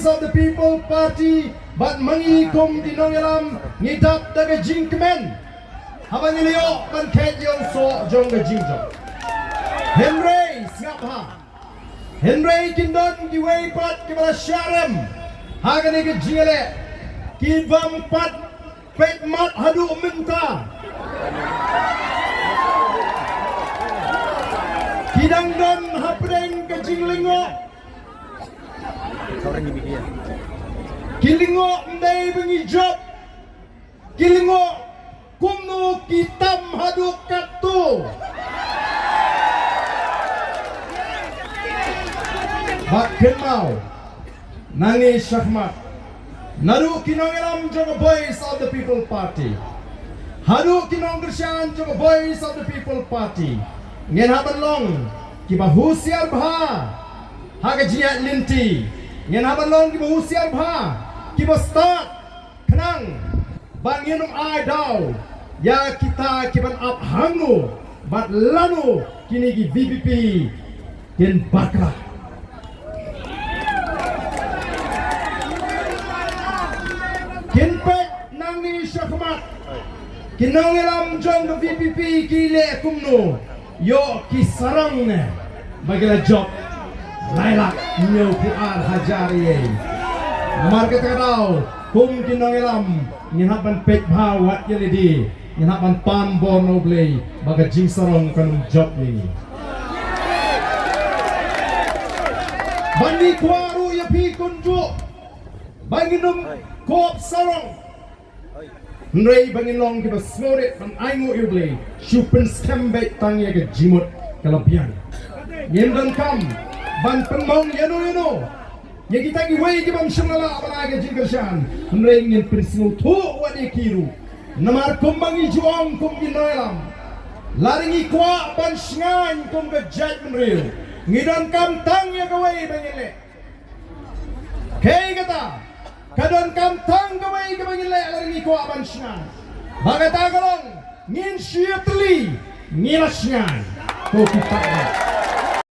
Voice of the People Party bat mengikum di nongelam ngidap daga jingkemen habang niliyo ban ketyo so jong ga jingjong Henry ngapha Henry kindon giway pat kibala syarem hagan ga jingale kibam pat pet mat hadu minta kidang don hapdeng ga jinglingo Kilingo ndai bengi job Kilingo kumno kitam haduk katu Bak kenau Nangi Syahmat Naru kinong ilam joga Voice of the People Party Hadu kinong gersyan joga Voice of the People Party Ngen haban long Kiba husiar bha Haga jiat linti Ngen haban long kiba husiar bha Kiba start kenang Banginum ai daw Ya kita kiban up hangu Bat lanu kini ki VPP Ken bakra Ken pek nangi syakmat Kinong ilam jong ke VPP kile kumno Yo kisarang ne Bagila job Lailak nyo puar hajari Market kadau kum kinong ilam Nginhapan pek bawat yelidi Nginhapan pambon oblay Baga jing sarong kanong job ini Bandi kwaru ya pi kunjuk Banginum koop sarong Nrei bangin long kiba smorit Ban aingu oblay Syupen skembek tangya ke jimut kalabian Ngendang kam Ban penmong yano Yang kita giway kibam syamala apalaga jingkersyan Nrei ngin pensingu tu wadi kiru Namar kumbangi juang kum ginoylam Laringi kwa ban shngan kum ke jaj menril Ngidon kam tang ya gawai bangile Kay kata Kadon kam tang gawai ke bangile Laringi kwa ban shngan Bagata kalong Ngin syetli Ngilas shngan Ko kita